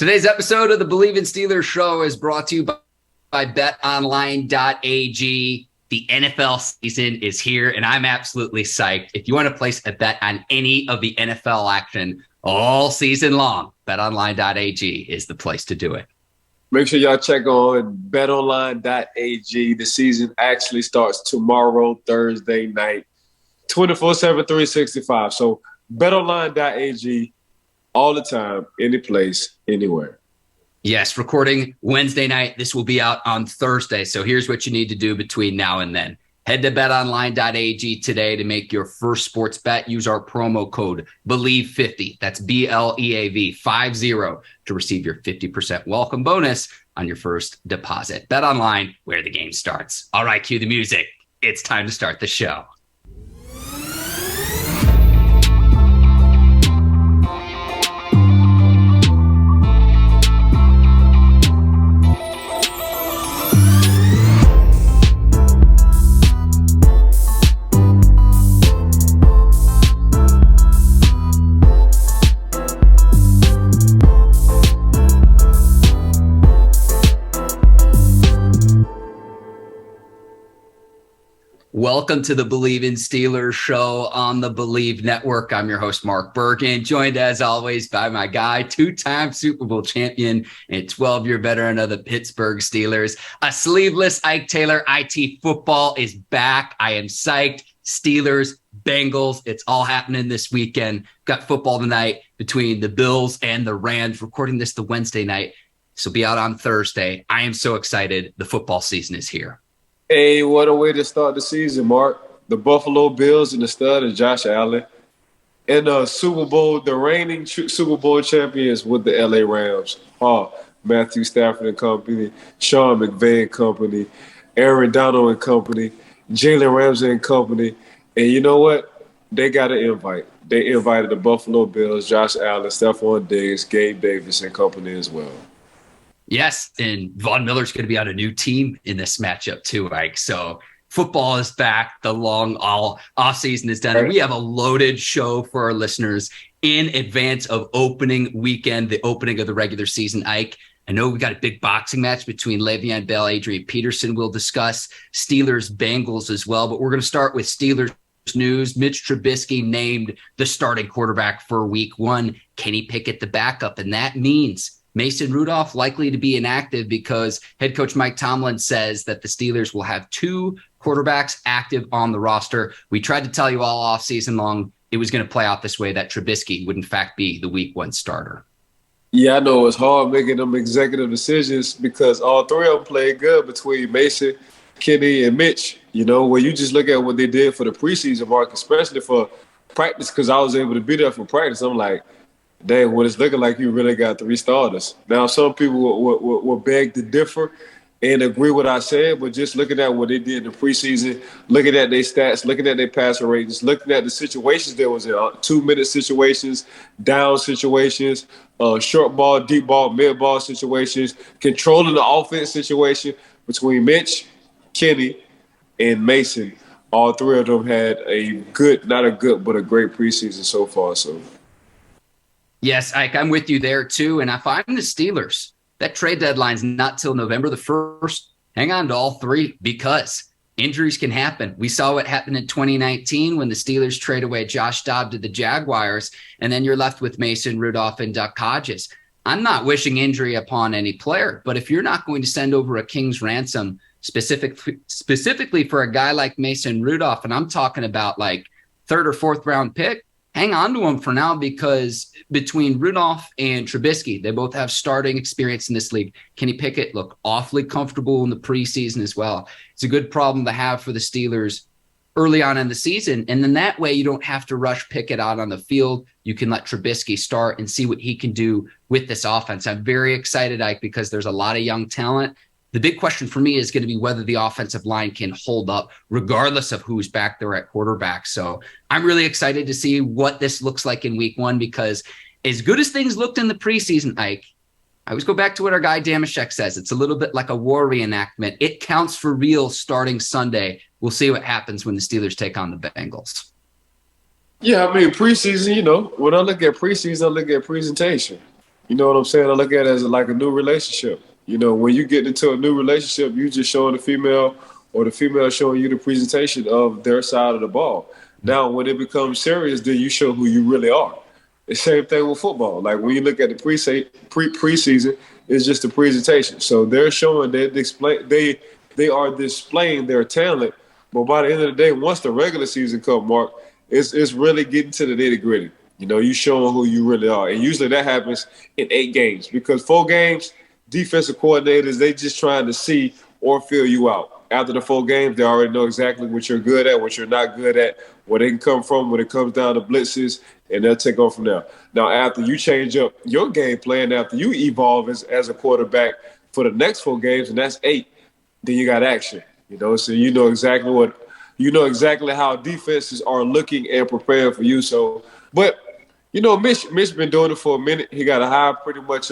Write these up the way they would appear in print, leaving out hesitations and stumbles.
Today's episode of the Bleav in Steelers show is brought to you by betonline.ag. The NFL season is here, and I'm absolutely psyched. If you want to place a bet on any of the NFL action all season long, betonline.ag is the place to do it. Make sure y'all check on betonline.ag. The season actually starts tomorrow, Thursday night, 24/7, 365. So betonline.ag all the time, any place, anywhere. Yes, recording Wednesday night. This will be out on Thursday. So here's what you need to do between now and then. Head to betonline.ag today to make your first sports bet. Use our promo code Bleav50. That's BLEAV 50 to receive your 50% welcome bonus on your first deposit. BetOnline, where the game starts. All right, cue the music. It's time to start the show. Welcome to the Bleav in Steelers show on the Bleav Network. I'm your host, Mark Bergin, joined as always by my guy, two-time Super Bowl champion and 12-year veteran of the Pittsburgh Steelers. A sleeveless Ike Taylor. IT football is back. I am psyched. Steelers, Bengals, it's all happening this weekend. Got football tonight between the Bills and the Rams. Recording this the Wednesday night, so be out on Thursday. I am so excited. The football season is here. Hey, what a way to start the season, Mark. The Buffalo Bills and the stud of Josh Allen. And the reigning Super Bowl champions with the LA Rams. Matthew Stafford and company, Sean McVay and company, Aaron Donald and company, Jalen Ramsey and company. And you know what? They got an invite. They invited the Buffalo Bills, Josh Allen, Stephon Diggs, Gabe Davis and company as well. Yes, and Von Miller's going to be on a new team in this matchup too, Ike. So football is back. The long offseason is done. And we have a loaded show for our listeners in advance of opening weekend, the opening of the regular season, Ike. I know we got a big boxing match between Le'Veon Bell, Adrian Peterson. We'll discuss Steelers, Bengals as well. But we're going to start with Steelers news. Mitch Trubisky named the starting quarterback for week one. Kenny Pickett, the backup. And that means Mason Rudolph likely to be inactive because head coach Mike Tomlin says that the Steelers will have two quarterbacks active on the roster. We tried to tell you all offseason long it was going to play out this way, that Trubisky would in fact be the week one starter. Yeah, I know it's hard making them executive decisions because all three of them played good between Mason, Kenny, and Mitch. You know, when you just look at what they did for the preseason, Mark, especially for practice, because I was able to be there for practice, I'm like, dang, what it's looking like you really got three starters. Now, some people will beg to differ and agree with what I said, but just looking at what they did in the preseason, looking at their stats, looking at their passer ratings, looking at the situations there was in 2-minute situations, down situations, short ball, deep ball, mid ball situations, controlling the offense situation between Mitch, Kenny, and Mason. All three of them had a good, not a good, but a great preseason so far. So. Yes, Ike, I'm with you there too. And if I'm the Steelers, that trade deadline's not till November the 1st. Hang on to all three because injuries can happen. We saw what happened in 2019 when the Steelers trade away Josh Dobbs to the Jaguars, and then you're left with Mason Rudolph and Duck Hodges. I'm not wishing injury upon any player, but if you're not going to send over a king's ransom specifically for a guy like Mason Rudolph, and I'm talking about like third or fourth round pick, hang on to him for now because between Rudolph and Trubisky, they both have starting experience in this league. Kenny Pickett looked awfully comfortable in the preseason as well. It's a good problem to have for the Steelers early on in the season. And then that way you don't have to rush Pickett out on the field. You can let Trubisky start and see what he can do with this offense. I'm very excited, Ike, because there's a lot of young talent. The big question for me is going to be whether the offensive line can hold up regardless of who's back there at quarterback. So I'm really excited to see what this looks like in week one because as good as things looked in the preseason, Ike, I always go back to what our guy Damashek says. It's a little bit like a war reenactment. It counts for real starting Sunday. We'll see what happens when the Steelers take on the Bengals. Yeah, I mean, preseason, you know, when I look at preseason, I look at presentation. You know what I'm saying? I look at it as like a new relationship. You know, when you get into a new relationship, you just showing the female or the female showing you the presentation of their side of the ball. Now, when it becomes serious, then you show who you really are. The same thing with football. Like when you look at the preseason, it's just a presentation. So they're showing they are displaying their talent. But by the end of the day, once the regular season comes, Mark, it's really getting to the nitty gritty. You know, you showing who you really are. And usually that happens in 8 games because 4 games, defensive coordinators, they just trying to see or feel you out. After the 4 games, they already know exactly what you're good at, what you're not good at, where they can come from when it comes down to blitzes, and they'll take off from there. Now, after you change up your game plan, after you evolve as a quarterback for the next 4 games, and that's 8, then you got action. You know, so you know exactly how defenses are looking and preparing for you. So, but you know, Mitch been doing it for a minute. He got a high, pretty much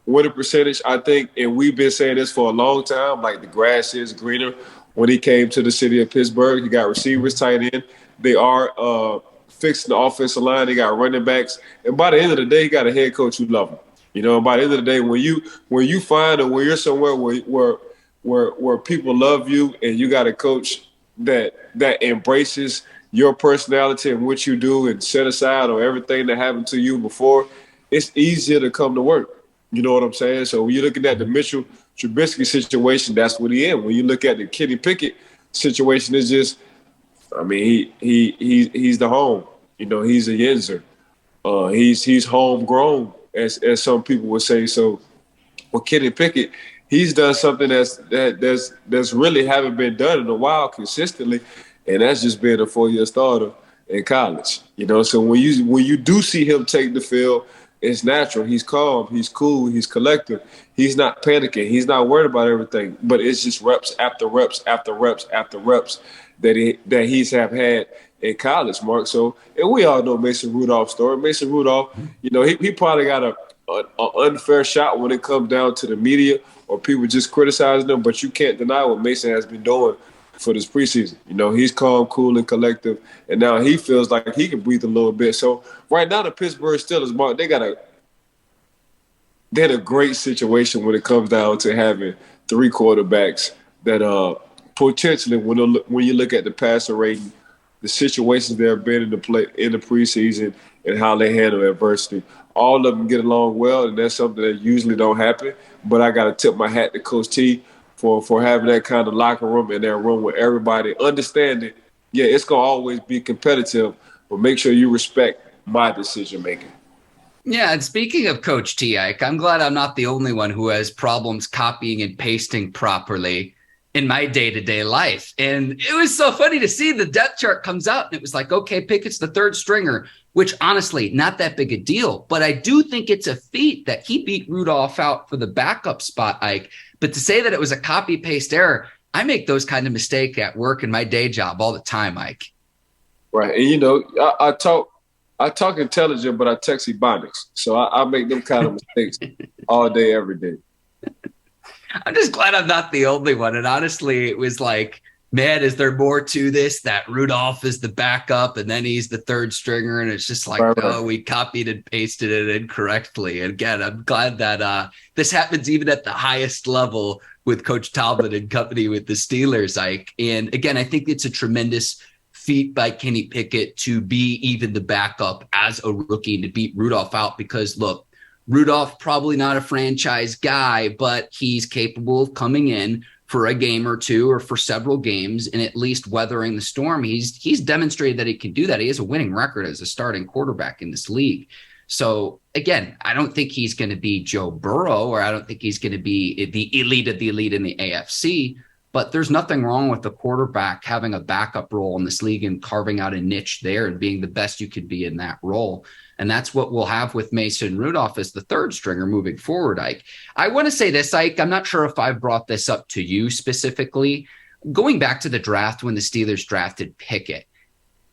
winning percentage, I think, and we've been saying this for a long time. Like the grass is greener. When he came to the city of Pittsburgh, he got receivers tight end. They are fixing the offensive line. They got running backs, and by the end of the day, he got a head coach who loves him. You know, and by the end of the day, when you find or when you're somewhere where people love you and you got a coach that embraces your personality and what you do and set aside on everything that happened to you before, it's easier to come to work. You know what I'm saying? So when you're looking at the Mitchell Trubisky situation, that's what he in. When you look at the Kenny Pickett situation, it's just, I mean, he's the home. You know, he's a Yenzer. He's homegrown, as some people would say. So with Kenny Pickett, he's done something that's really haven't been done in a while consistently, and that's just being a 4-year starter in college. You know, so when you do see him take the field, it's natural. He's calm, he's cool, he's collective. He's not panicking. He's not worried about everything. But it's just reps after reps after reps after reps that he's have had in college, Mark. So, and we all know Mason Rudolph's story. Mason Rudolph, you know, he probably got an unfair shot when it comes down to the media or people just criticizing them, but you can't deny what Mason has been doing for this preseason. You know, he's calm, cool, and collective, and now he feels like he can breathe a little bit. So right now the Pittsburgh Steelers, Mark, they had a great situation when it comes down to having 3 quarterbacks that potentially, when you look at the passer rating, the situations they have been in the preseason and how they handle adversity, all of them get along well, and that's something that usually don't happen. But I got to tip my hat to Coach T for having that kind of locker room and that room where everybody understanding, yeah, it's going to always be competitive, but make sure you respect my decision making. Yeah, and speaking of Coach T, Ike, I'm glad I'm not the only one who has problems copying and pasting properly in my day-to-day life. And it was so funny to see the depth chart comes out, and it was like, okay, Pickett's the 3rd stringer, which honestly, not that big a deal. But I do think it's a feat that he beat Rudolph out for the backup spot, Ike. But to say that it was a copy-paste error, I make those kind of mistakes at work in my day job all the time, Ike. Right. And, you know, I talk intelligent, but I text ebonics. So I make them kind of mistakes all day, every day. I'm just glad I'm not the only one. And honestly, it was like, man, is there more to this? That Rudolph is the backup and then he's the 3rd stringer. And it's just like, right. No, we copied and pasted it incorrectly. And again, I'm glad that this happens even at the highest level with Coach Talbot and company with the Steelers, Ike. And again, I think it's a tremendous feat by Kenny Pickett to be even the backup as a rookie and to beat Rudolph out because, look, Rudolph probably not a franchise guy, but he's capable of coming in for a game or 2 or for several games and at least weathering the storm. He's demonstrated that he can do that. He has a winning record as a starting quarterback in this league. So again, I don't think he's going to be Joe Burrow, or I don't think he's going to be the elite of the elite in the AFC, but there's nothing wrong with the quarterback having a backup role in this league and carving out a niche there and being the best you could be in that role. And that's what we'll have with Mason Rudolph as the 3rd stringer moving forward, Ike. I want to say this, Ike, I'm not sure if I've brought this up to you specifically. Going back to the draft when the Steelers drafted Pickett,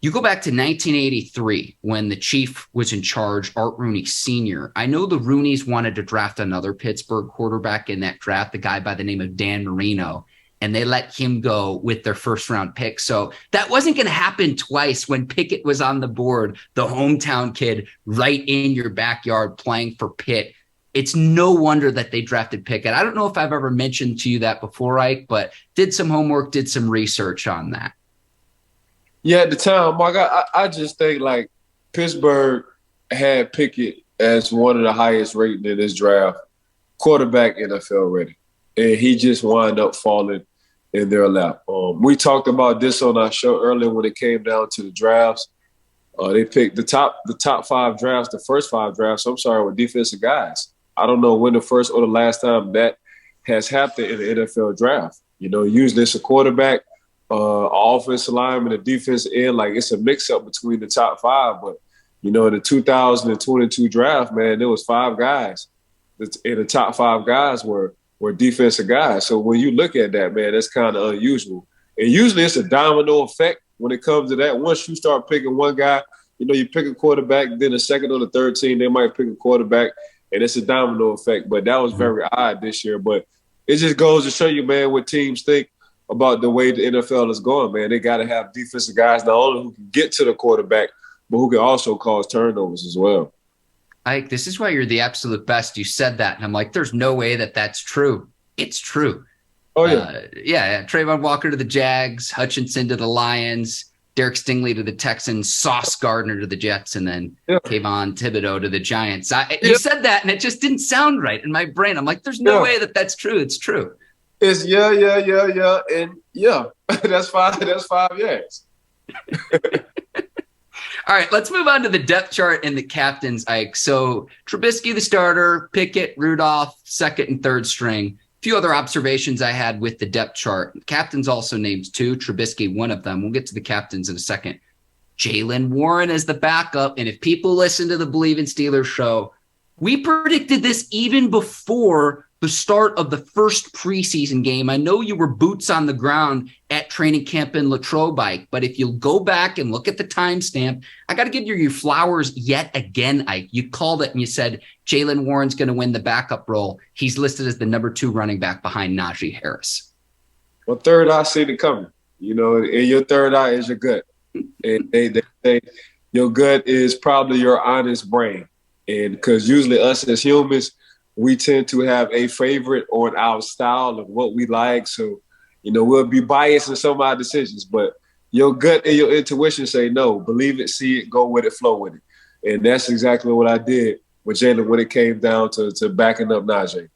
you go back to 1983 when the Chief was in charge, Art Rooney Sr. I know the Rooneys wanted to draft another Pittsburgh quarterback in that draft, the guy by the name of Dan Marino, and they let him go with their 1st-round pick. So that wasn't going to happen twice when Pickett was on the board, the hometown kid right in your backyard playing for Pitt. It's no wonder that they drafted Pickett. I don't know if I've ever mentioned to you that before, Ike, but did some homework, did some research on that. Yeah, at the time, Mark, I just think like Pittsburgh had Pickett as one of the highest rated in this draft, quarterback NFL ready. And he just wound up falling in their lap. We talked about this on our show earlier when it came down to the drafts. They picked the top 5 drafts, the first 5 drafts, were defensive guys. I don't know when the first or the last time that has happened in the NFL draft. Usually it's a quarterback, offensive lineman, a defensive end. Like, it's a mix-up between the top 5. But, in the 2022 draft, man, there was 5 guys. And the top 5 guys were defensive guys. So when you look at that, man, that's kind of unusual. And usually it's a domino effect when it comes to that. Once you start picking one guy, you pick a quarterback, then the second or the third team, they might pick a quarterback, and it's a domino effect. But that was very odd this year. But it just goes to show you, man, what teams think about the way the NFL is going, man. They got to have defensive guys not only who can get to the quarterback, but who can also cause turnovers as well. Ike, this is why you're the absolute best. You said that, and I'm like, there's no way that that's true. It's true. Oh, yeah. Trayvon Walker to the Jags, Hutchinson to the Lions, Derek Stingley to the Texans, Sauce Gardner to the Jets, and then Kayvon Thibodeau to the Giants. You said that, and it just didn't sound right in my brain. I'm like, there's no way that that's true. It's true. It's yeah. And that's 5 years. All right, let's move on to the depth chart and the captains, Ike. So Trubisky, the starter, Pickett, Rudolph, second and third string. A few other observations I had with the depth chart. Captains also named 2, Trubisky, one of them. We'll get to the captains in a second. Jaylen Warren as the backup. And if people listen to the Bleav in Steelers show, we predicted this even before the start of the first preseason game. I know you were boots on the ground at training camp in Latrobe, Ike, but if you'll go back and look at the timestamp, I got to give you your flowers yet again, Ike. You called it and you said Jaylen Warren's going to win the backup role. He's listed as the number 2 running back behind Najee Harris. Well, third eye see it coming, and your third eye is your gut. And they say your gut is probably your honest brain. And because usually us as humans, we tend to have a favorite on our style of what we like. So, we'll be biased in some of our decisions, but your gut and your intuition say no, believe it, see it, go with it, flow with it. And that's exactly what I did with Jaylen when it came down to backing up Najee.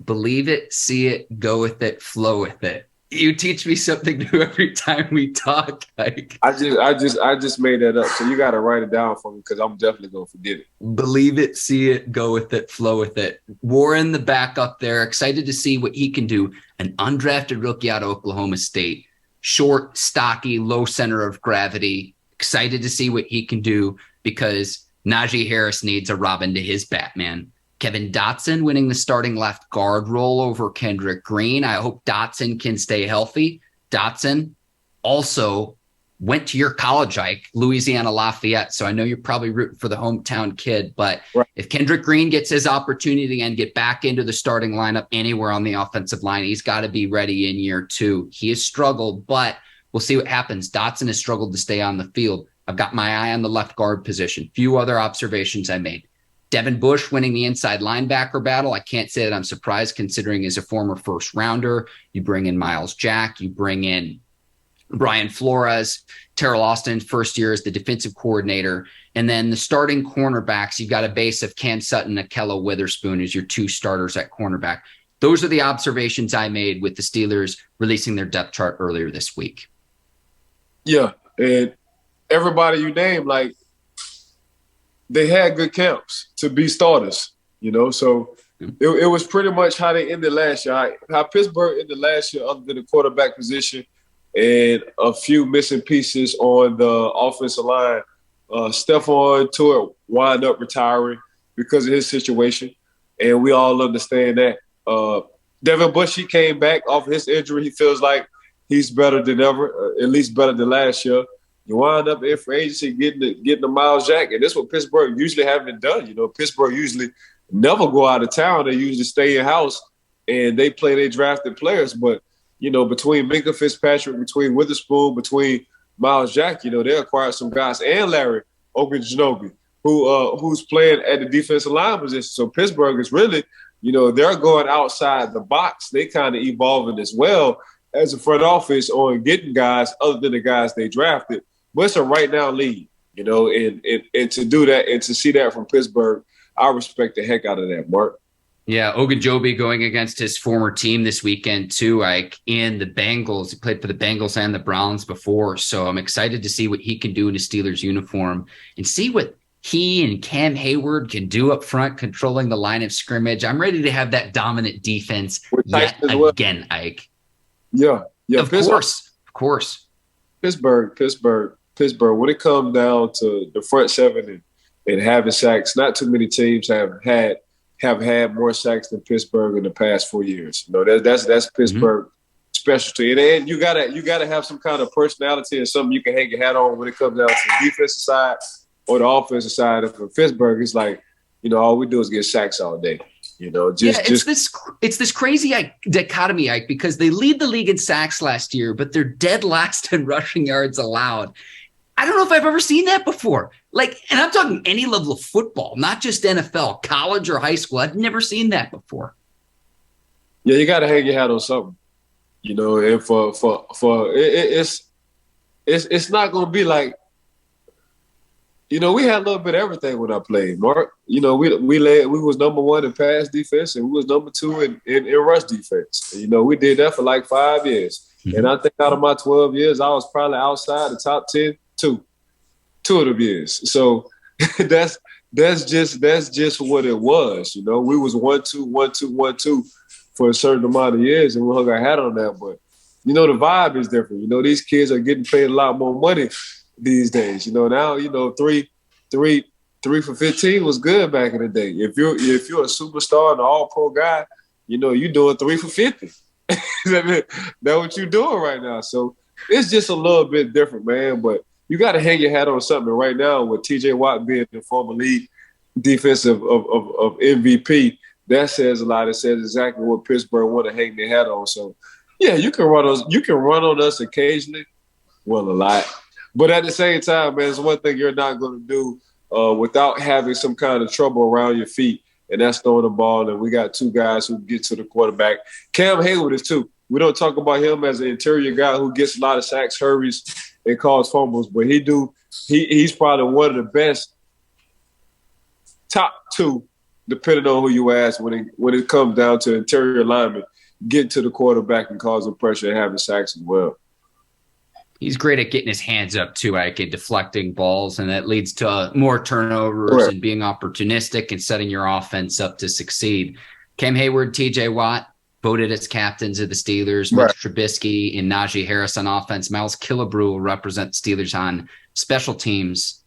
Believe it, see it, go with it, flow with it. You teach me something new every time we talk. Like, I just made that up. So you got to write it down for me because I'm definitely going to forget it. Believe it, see it, go with it, flow with it. Warren, the backup there, excited to see what he can do. An undrafted rookie out of Oklahoma State, short, stocky, low center of gravity. Excited to see what he can do because Najee Harris needs a Robin to his Batman. Kevin Dotson winning the starting left guard role over Kendrick Green. I hope Dotson can stay healthy. Dotson also went to your college, Ike, Louisiana Lafayette. So I know you're probably rooting for the hometown kid, but if Kendrick Green gets his opportunity and get back into the starting lineup anywhere on the offensive line, he's got to be ready in year 2. He has struggled, but we'll see what happens. Dotson has struggled to stay on the field. I've got my eye on the left guard position. Few other observations I made. Devin Bush winning the inside linebacker battle. I can't say that I'm surprised considering he's a former first rounder. You bring in Miles Jack. You bring in Brian Flores, Terrell Austin, first year as the defensive coordinator. And then the starting cornerbacks, you've got a base of Cam Sutton and Ahkello Witherspoon as your 2 starters at cornerback. Those are the observations I made with the Steelers releasing their depth chart earlier this week. Yeah, and everybody you named, like, they had good camps to be starters, so it was pretty much how they ended last year. How Pittsburgh ended last year other than the quarterback position and a few missing pieces on the offensive line. Stephon Tuitt wound up retiring because of his situation, and we all understand that. Devin Bush, he came back off his injury. He feels like he's better than ever, at least better than last year. You wind up in free agency getting the Miles Jack, and that's what Pittsburgh usually haven't done. Pittsburgh usually never go out of town. They usually stay in-house, and they play their drafted players. But, between Minkah Fitzpatrick, between Witherspoon, between Miles Jack, they acquired some guys, and Larry Ogunjobi. who's playing at the defensive line position. So Pittsburgh is really, they're going outside the box. They kind of evolving as well as a front office on getting guys other than the guys they drafted. But it's a right now lead, and to do that and to see that from Pittsburgh, I respect the heck out of that, Mark. Yeah, Ogunjobi going against his former team this weekend too, in the Bengals. He played for the Bengals and the Browns before, so I'm excited to see what he can do in a Steelers uniform and see what he and Cam Hayward can do up front, controlling the line of scrimmage. I'm ready to have that dominant defense yet again, Ike. Yeah. Of course. Pittsburgh. When it comes down to the front seven and having sacks, not too many teams have had more sacks than Pittsburgh in the past 4 years. That's Pittsburgh specialty. And you gotta have some kind of personality and something you can hang your hat on when it comes down to the defensive side or the offensive side. And for Pittsburgh, it's like, all we do is get sacks all day. It's this crazy dichotomy, Ike, because they lead the league in sacks last year, but they're dead last in rushing yards allowed. I don't know if I've ever seen that before. And I'm talking any level of football, not just NFL, college or high school. I've never seen that before. Yeah, you got to hang your hat on something, and for it's not going to be like, we had a little bit of everything when I played, Mark. We was number one in pass defense and we was number two in rush defense. We did that for like 5 years. Mm-hmm. And I think out of my 12 years, I was probably outside the top 10 two of them years. So that's just what it was. We was 1-2, 1-2, 1-2 for a certain amount of years, and we hung our hat on that. But the vibe is different. These kids are getting paid a lot more money these days. Now 3 for 15 was good back in the day. If you're a superstar and an all-pro guy, you're doing 3 for 50. That's what you're doing right now. So it's just a little bit different, man. But you got to hang your hat on something right now with T.J. Watt being the former lead defensive of MVP. That says a lot. It says exactly what Pittsburgh want to hang their hat on. So, yeah, you can run on us occasionally. Well, a lot. But at the same time, man, it's one thing you're not going to do without having some kind of trouble around your feet, and that's throwing the ball. And we got two guys who get to the quarterback. Cam Hayward is too. We don't talk about him as an interior guy who gets a lot of sacks, hurries, and calls fumbles, but he's probably one of the best top two, depending on who you ask, when it comes down to interior linemen, getting to the quarterback and causing pressure and having sacks as well. He's great at getting his hands up too, Ike, and deflecting balls, and that leads to more turnovers and being opportunistic and setting your offense up to succeed. Cam Hayward, T.J. Watt, voted as captains of the Steelers. Mitch Trubisky and Najee Harris on offense. Miles Killebrew will represent the Steelers on special teams.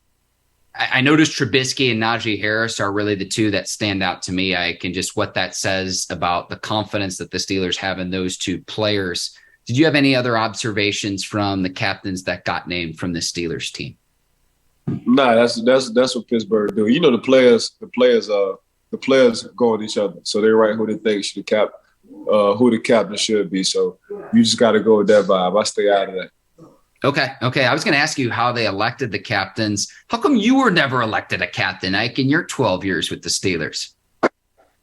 I noticed Trubisky and Najee Harris are really the two that stand out to me, Ike, and just what that says about the confidence that the Steelers have in those two players. Did you have any other observations from the captains that got named from the Steelers team? Nah, that's what Pittsburgh do. The players go on each other, so they write who they think should cap. Who the captain should be. So you just got to go with that vibe. I stay out of that. Okay. I was going to ask you how they elected the captains. How come you were never elected a captain, Ike, in your 12 years with the Steelers? I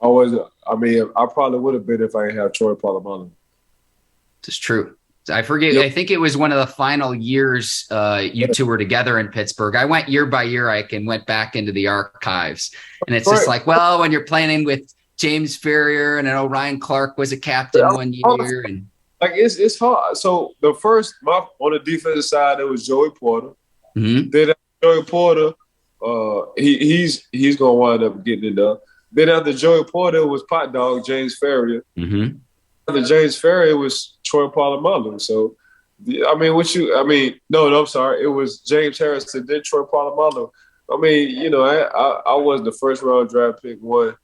probably would have been if I didn't have Troy Polamalu. It's true. I forget. Yep. I think it was one of the final years you two were together in Pittsburgh. I went year by year, Ike, and went back into the archives. And it's just like, well, when you're playing with James Ferrier, and I know Ryan Clark was a captain one year. And it's hard. So the first on the defensive side, it was Joey Porter. Mm-hmm. Then Joey Porter, he's gonna wind up getting it up. Then after Joey Porter was Pot Dog James Ferrier. Mm-hmm. After James Ferrier was Troy Polamalu. So I'm sorry, it was James Harrison, then Troy Polamalu. I was the first round draft pick. 1,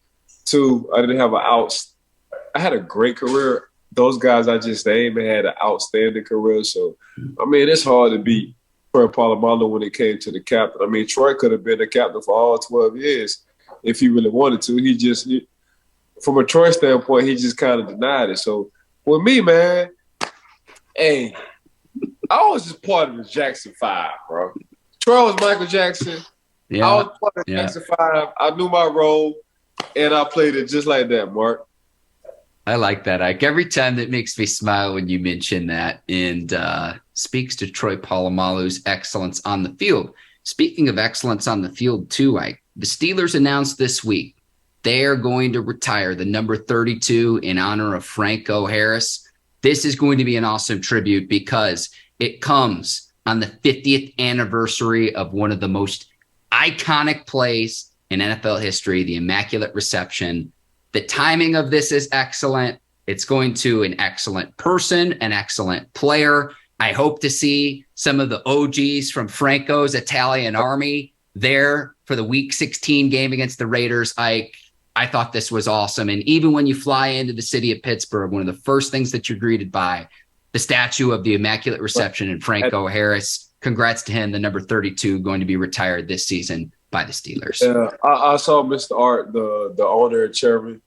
2, I didn't have I had a great career. Those guys I just named had an outstanding career. So, it's hard to beat Troy Polamalu when it came to the captain. Troy could have been the captain for all 12 years if he really wanted to. From a Troy standpoint, he just kind of denied it. So, with me, man, hey, I was just part of the Jackson 5, bro. Troy was Michael Jackson. I Yeah. was part of Yeah. 65. I knew my role, and I played it just like that, Mark. I like that, Ike. Every time that makes me smile when you mention that, and speaks to Troy Polamalu's excellence on the field. Speaking of excellence on the field, too, Ike, the Steelers announced this week they are going to retire the number 32 in honor of Franco Harris. This is going to be an awesome tribute because it comes on the 50th anniversary of one of the most iconic plays in NFL history, the Immaculate Reception. The timing of this is excellent. It's going to an excellent person, an excellent player. I hope to see some of the OGs from Franco's Italian Army there for the Week 16 game against the Raiders. I thought this was awesome. And even when you fly into the city of Pittsburgh, one of the first things that you're greeted by, the statue of the Immaculate Reception and Franco Harris. Congrats to him, the number 32, going to be retired this season by the Steelers. Yeah, I saw Mr. Art, the owner and chairman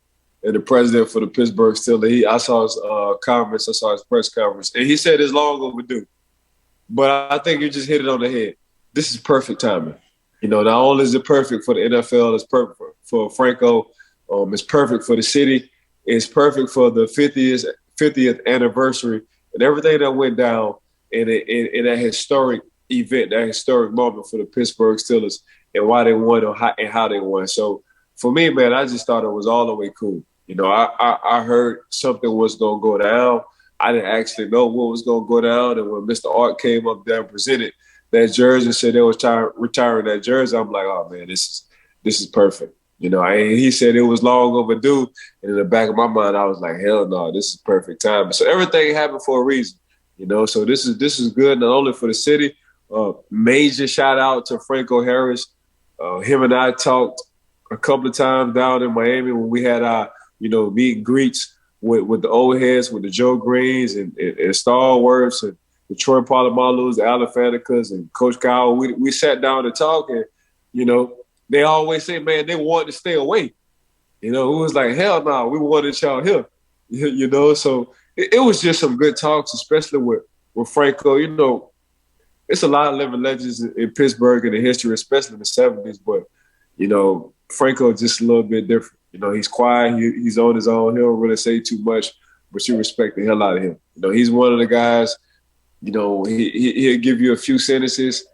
and the president for the Pittsburgh Steelers. I saw his comments. I saw his press conference. And he said it's long overdue. But I think you just hit it on the head. This is perfect timing. Not only is it perfect for the NFL, it's perfect for Franco. It's perfect for the city. It's perfect for the 50th anniversary and everything that went down in that historic event, that historic moment for the Pittsburgh Steelers and why they won and how they won. So for me, man, I just thought it was all the way cool. I heard something was going to go down. I didn't actually know what was going to go down. And when Mr. Art came up there and presented that jersey and said they was retiring that jersey, I'm like, oh, man, this is perfect. He said it was long overdue. And in the back of my mind, I was like, hell no, this is perfect time. So everything happened for a reason, So this is good, not only for the city. Major shout out to Franco Harris. Him and I talked a couple of times down in Miami when we had our, meet and greets with the old heads, with the Joe Greens and Stalwarts and the Troy Polamalu's, the Alan Fanekas and Coach Kyle. We sat down and talked and, they always say, man, they wanted to stay away. It was like, hell no, we wanted y'all here. So it was just some good talks, especially with Franco. It's a lot of living legends in Pittsburgh in the history, especially in the 70s. But, Franco just a little bit different. He's quiet. He's on his own. He don't really say too much, but you respect the hell out of him. He's one of the guys, he'll give you a few sentences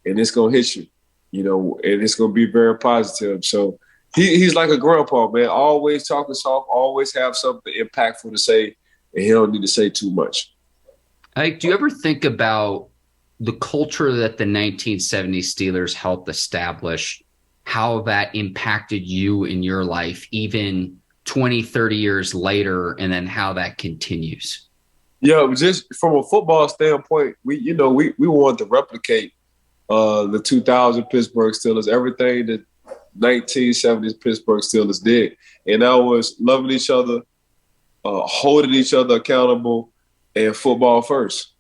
and it's going to hit you, and it's going to be very positive. So he's like a grandpa, man. Always talking soft, always have something impactful to say, and he don't need to say too much. Ike, do you ever think about the culture that the 1970s Steelers helped establish, how that impacted you in your life, even 20, 30 years later, and then how that continues? Yeah, just from a football standpoint, we wanted to replicate the 2000 Pittsburgh Steelers, everything that 1970s Pittsburgh Steelers did. And that was loving each other, holding each other accountable, and football first.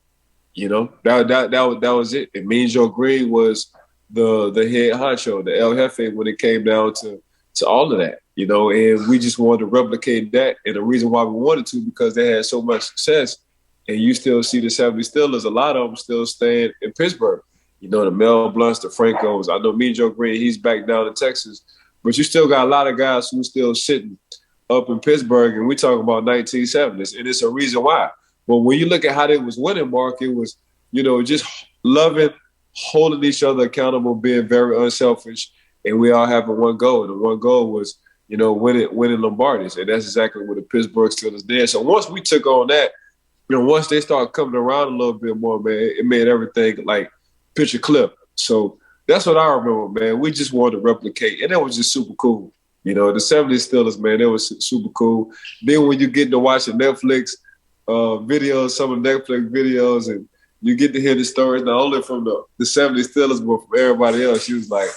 That was it. And Mean Joe Green was the head honcho, the El Jefe, when it came down to all of that, and we just wanted to replicate that. And the reason why we wanted to, because they had so much success, and you still see the 70 Steelers, a lot of them still staying in Pittsburgh. The Mel Blunts, the Francos. I know Mean Joe Green, he's back down in Texas, but you still got a lot of guys who still sitting up in Pittsburgh, and we talking about 1970s, and it's a reason why. But when you look at how they was winning, Mark, it was, just loving, holding each other accountable, being very unselfish, and we all having one goal. And the one goal was, winning Lombardies. And that's exactly what the Pittsburgh Steelers did. So once we took on that, once they started coming around a little bit more, man, it made everything like picture clip. So that's what I remember, man. We just wanted to replicate, and that was just super cool. The 70s Steelers, man, that was super cool. Then when you get to watch the Netflix videos, some of the Netflix videos, and you get to hear the stories not only from the 70s Steelers, but from everybody else. She was like,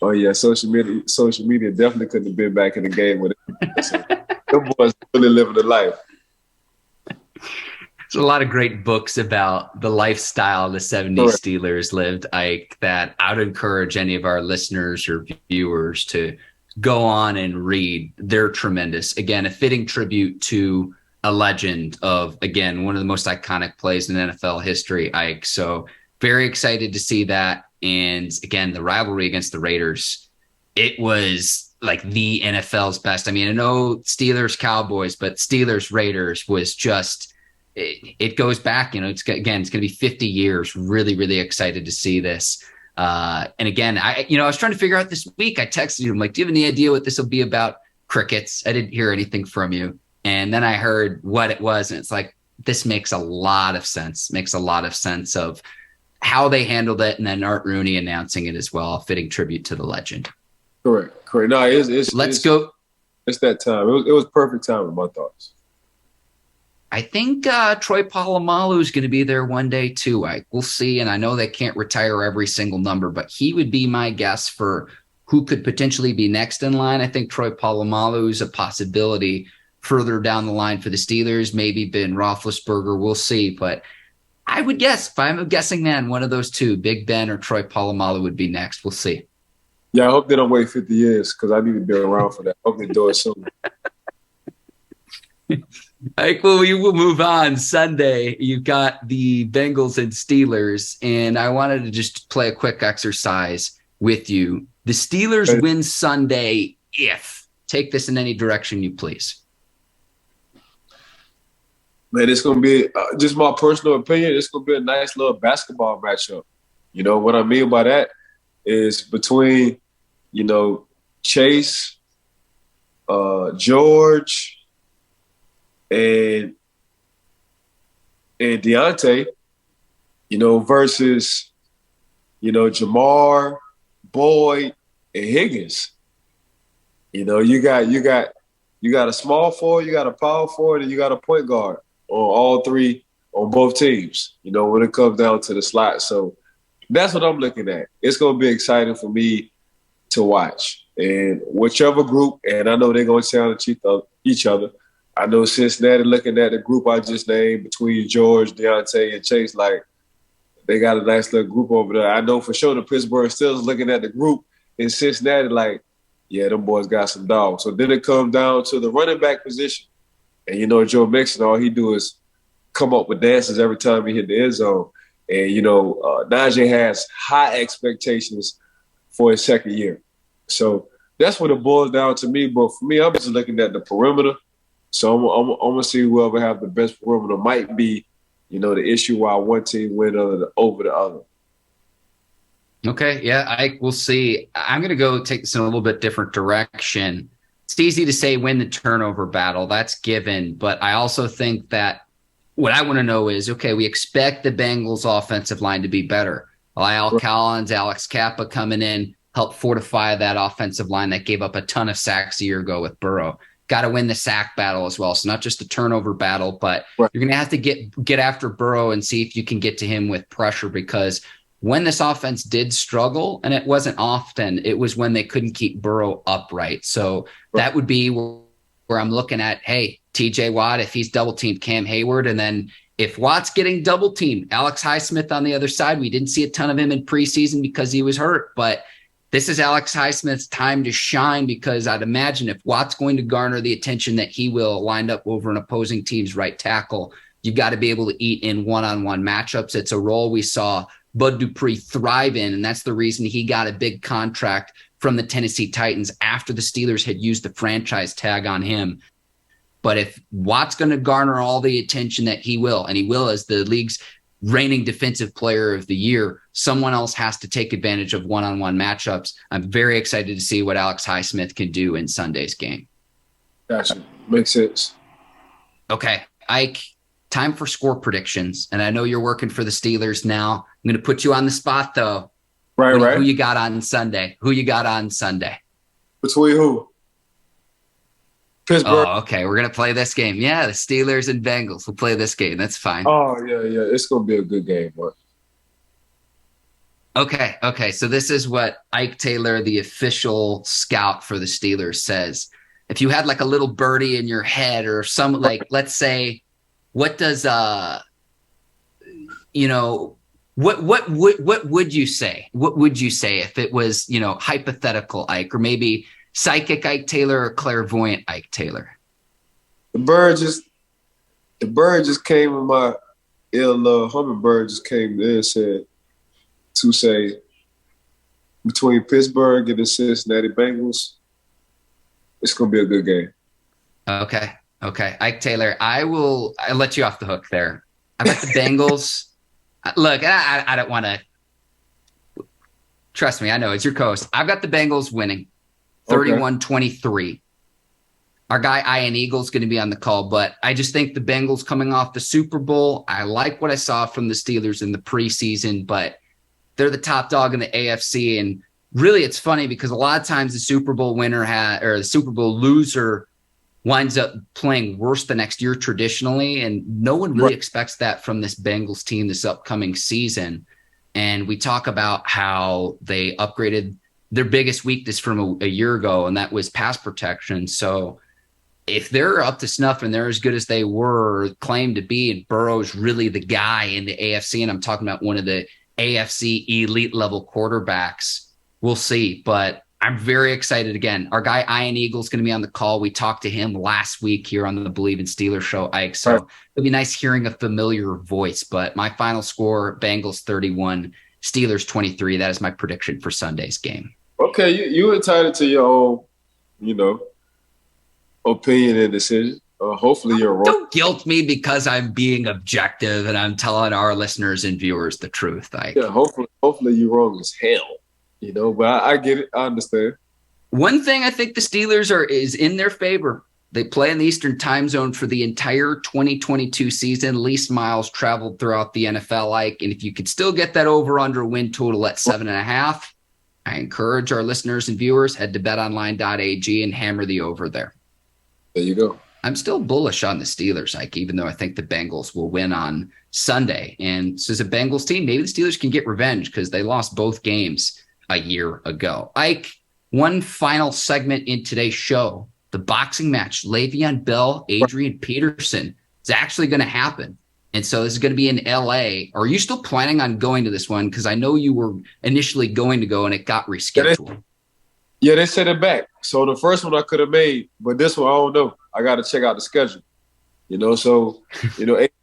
oh, yeah, social media definitely couldn't have been back in the game with it. So, them boys really living the life. There's a lot of great books about the lifestyle the 70s Correct. Steelers lived, Ike, that I would encourage any of our listeners or viewers to go on and read. They're tremendous. Again, a fitting tribute to a legend of, again, one of the most iconic plays in NFL history, Ike. So very excited to see that. And again, the rivalry against the Raiders, it was like the NFL's best. I mean, I know Steelers, Cowboys, but Steelers, Raiders was just, it goes back, it's going to be 50 years. Really, really excited to see this. And again, I was trying to figure out this week. I texted you. I'm like, do you have any idea what this will be about? Crickets. I didn't hear anything from you. And then I heard what it was. And it's like, this makes a lot of sense. Makes a lot of sense of how they handled it. And then Art Rooney announcing it as well. Fitting tribute to the legend. Correct. No, let's go. It's that time. It was perfect time with my thoughts. I think Troy Polamalu is going to be there one day too. We'll see. And I know they can't retire every single number, but he would be my guess for who could potentially be next in line. I think Troy Polamalu is a possibility further down the line for the Steelers. Maybe Ben Roethlisberger. We'll see. But I would guess, if I'm a guessing man, one of those two, Big Ben or Troy Polamalu, would be next. We'll see. Yeah, I hope they don't wait 50 years because I need to be around for that. I hope they do it soon. Well, we will move on. Sunday, you've got the Bengals and Steelers, and I wanted to just play a quick exercise with you. The Steelers win Sunday if. Take this in any direction you please. Man, it's going to be, just my personal opinion, it's going to be a nice little basketball matchup. What I mean by that is between, Chase, George, and Deontay, versus, Jamar, Boyd, and Higgins. You got a small forward, you got a power forward, and you got a point guard on all three on both teams, when it comes down to the slot. So that's what I'm looking at. It's going to be exciting for me to watch. And whichever group, and I know they're going to challenge each other. I know Cincinnati, looking at the group I just named between George, Deontay, and Chase, like they got a nice little group over there. I know for sure the Pittsburgh Steelers looking at the group in Cincinnati like, yeah, them boys got some dogs. So then it comes down to the running back position. And, Joe Mixon, all he do is come up with dances every time he hit the end zone. And, Najee has high expectations for his second year. So that's what it boils down to me. But for me, I'm just looking at the perimeter. So I'm going to see whoever have the best perimeter might be, the issue why one team win over the other. Okay, yeah, we'll see. I'm going to go take this in a little bit different direction. It's easy to say win the turnover battle. That's given. But I also think that what I want to know is, okay, we expect the Bengals offensive line to be better. Lyle Collins, Alex Kappa coming in, helped fortify that offensive line that gave up a ton of sacks a year ago with Burrow. Got to win the sack battle as well. So not just the turnover battle, but you're going to have to get after Burrow and see if you can get to him with pressure, because when this offense did struggle, and it wasn't often, it was when they couldn't keep Burrow upright. So that would be where I'm looking at, hey, TJ Watt, if he's double-teamed Cam Hayward, and then if Watt's getting double-teamed, Alex Highsmith on the other side. We didn't see a ton of him in preseason because he was hurt, but this is Alex Highsmith's time to shine, because I'd imagine if Watt's going to garner the attention that he will lined up over an opposing team's right tackle, you've got to be able to eat in one-on-one matchups. It's a role we saw Bud Dupree thrive in, and that's the reason he got a big contract from the Tennessee Titans after the Steelers had used the franchise tag on him. But if Watt's going to garner all the attention that he will, and he will as the league's reigning defensive player of the year, someone else has to take advantage of one-on-one matchups. I'm very excited to see what Alex Highsmith can do in Sunday's game. Gotcha. Makes sense. Okay, Ike, time for score predictions. And I know you're working for the Steelers now. I'm going to put you on the spot, though. Right. Who you got on Sunday? Between who? Pittsburgh. Oh, okay. We're going to play this game. Yeah, the Steelers and Bengals. We'll play this game. That's fine. Oh, yeah. It's going to be a good game, boy. Okay. So this is what Ike Taylor, the official scout for the Steelers, says. If you had like a little birdie in your head or some, like, let's say, what does, what would you say? What would you say if it was, hypothetical Ike, or maybe psychic Ike Taylor or clairvoyant Ike Taylor? The bird just came in my ear. Hummingbird just came in and said, between Pittsburgh and the Cincinnati Bengals. It's going to be a good game. Okay. Ike Taylor, I'll let you off the hook there. I got the Bengals. Look, I don't want to. Trust me, I know it's your co-host. I've got the Bengals winning 31-23. Our guy Ian Eagle's going to be on the call, but I just think the Bengals coming off the Super Bowl, I like what I saw from the Steelers in the preseason, but they're the top dog in the AFC. And really, it's funny because a lot of times the Super Bowl winner or the Super Bowl loser winds up playing worse the next year traditionally, and no one really expects that from this Bengals team this upcoming season. And we talk about how they upgraded their biggest weakness from a year ago, and that was pass protection. So if they're up to snuff and they're as good as they were claimed to be, and Burrow's really the guy in the AFC, and I'm talking about one of the AFC elite level quarterbacks, we'll see. But I'm very excited. Again, our guy Ian Eagle's going to be on the call. We talked to him last week here on the Bleav in Steelers show, Ike. So it'll be nice hearing a familiar voice. But my final score, Bengals 31, Steelers 23. That is my prediction for Sunday's game. Okay, you entitled to your own, opinion and decision. Hopefully you're wrong. Don't guilt me because I'm being objective and I'm telling our listeners and viewers the truth, Ike. Yeah, hopefully you're wrong as hell. But I get it. I understand. One thing I think the Steelers is in their favor. They play in the Eastern time zone for the entire 2022 season, least miles traveled throughout the NFL, like. And if you could still get that over-under win total at 7.5, I encourage our listeners and viewers, head to betonline.ag and hammer the over there. There you go. I'm still bullish on the Steelers, Ike, even though I think the Bengals will win on Sunday. And so as a Bengals team, maybe the Steelers can get revenge because they lost both games a year ago. Ike, one final segment in today's show, the boxing match, Le'Veon Bell, Adrian Peterson, is actually going to happen. And so this is going to be in LA. Are you still planning on going to this one? Because I know you were initially going to go and it got rescheduled. Yeah, they set it back. So the first one I could have made, but this one, I don't know. I got to check out the schedule.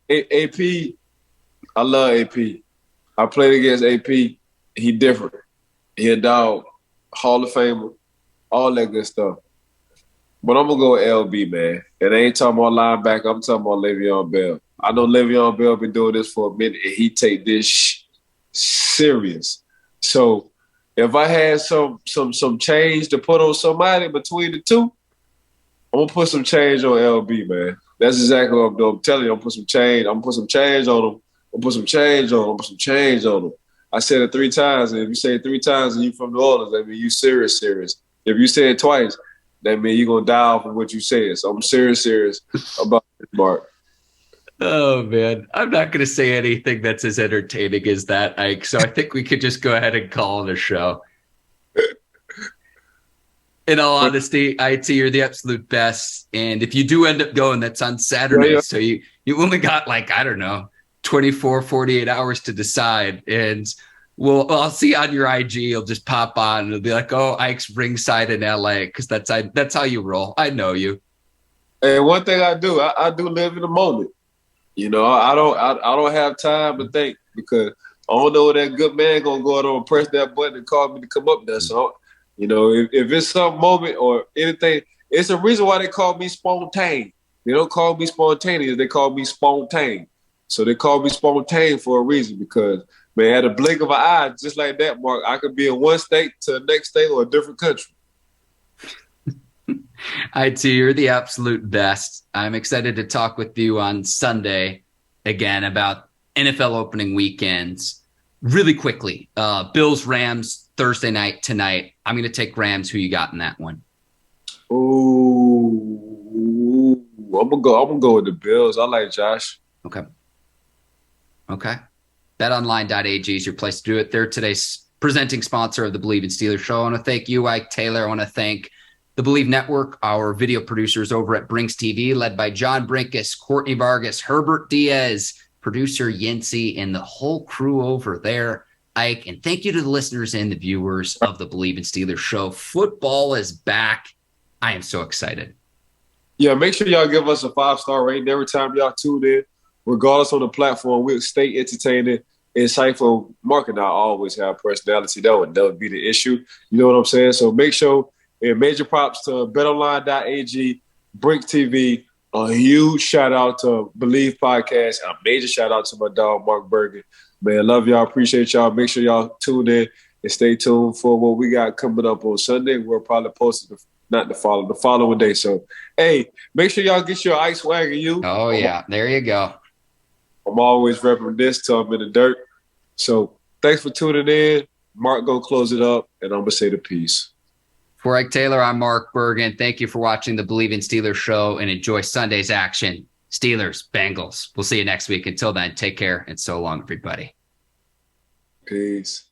AP, I love AP. I played against AP. He different. He a dog, Hall of Famer, all that good stuff. But I'm going to go with LB, man. And I ain't talking about linebacker. I'm talking about Le'Veon Bell. I know Le'Veon Bell been doing this for a minute, and he take this serious. So if I had some change to put on somebody between the two, I'm going to put some change on LB, man. That's exactly what I'm doing. I'm telling you, I'm going to put some change. I'm going to put some change on him. I'm going to put some change on him. I'm going to put some change on him. I said it 3 times, and if you say it 3 times and you from New Orleans, that means you serious. If you say it twice, that means you're going to die off of what you said. So I'm serious about this, Mark. Oh, man. I'm not going to say anything that's as entertaining as that, Ike. So I think we could just go ahead and call it a show. In all honesty, IT, you're the absolute best. And if you do end up going, that's on Saturday. Yeah. So you only got 24, 48 hours to decide. And I'll see on your IG, you'll just pop on and it'll be like, oh, Ike's ringside in LA, because that's how you roll. I know you. And one thing I do, I do live in the moment. I don't have time to think because I don't know that good man gonna go out and press that button and call me to come up there. So, if it's some moment or anything, it's a reason why they call me spontaneous. They don't call me spontaneous, they call me spontane. So they call me spontane for a reason because, man, at a blink of an eye, just like that, Mark, I could be in one state to the next state or a different country. IT, you're the absolute best. I'm excited to talk with you on Sunday again about NFL opening weekends. Really quickly, Bills, Rams, Thursday night tonight. I'm going to take Rams. Who you got in that one? Ooh, I'm gonna go with the Bills. I like Josh. Okay. BetOnline.ag is your place to do it. They're today's presenting sponsor of the Bleav in Steelers show. I want to thank you, Ike Taylor. I want to thank the Bleav Network, our video producers over at Brinks TV, led by John Brinkus, Courtney Vargas, Herbert Diaz, producer Yancey, and the whole crew over there, Ike. And thank you to the listeners and the viewers of the Bleav in Steelers show. Football is back. I am so excited. Yeah, make sure y'all give us a 5-star rating every time y'all tune in. Regardless on the platform, we'll stay entertaining. insightful. Mark and I always have personality. That would never be the issue. You know what I'm saying? So make sure, and major props to betonline.ag, Brink TV, a huge shout out to Bleav Podcast, and a major shout out to my dog, Mark Bergin. Man, love y'all. Appreciate y'all. Make sure y'all tune in and stay tuned for what we got coming up on Sunday. We'll probably post it, the following day. So, hey, make sure y'all get your ice wagon, you. Oh, yeah. There you go. I'm always repping this till I'm in the dirt. So, thanks for tuning in. Mark, go close it up, and I'm going to say the peace. For Ike Taylor, I'm Mark Bergin. Thank you for watching the Bleav in Steelers show, and enjoy Sunday's action. Steelers, Bengals. We'll see you next week. Until then, take care, and so long, everybody. Peace.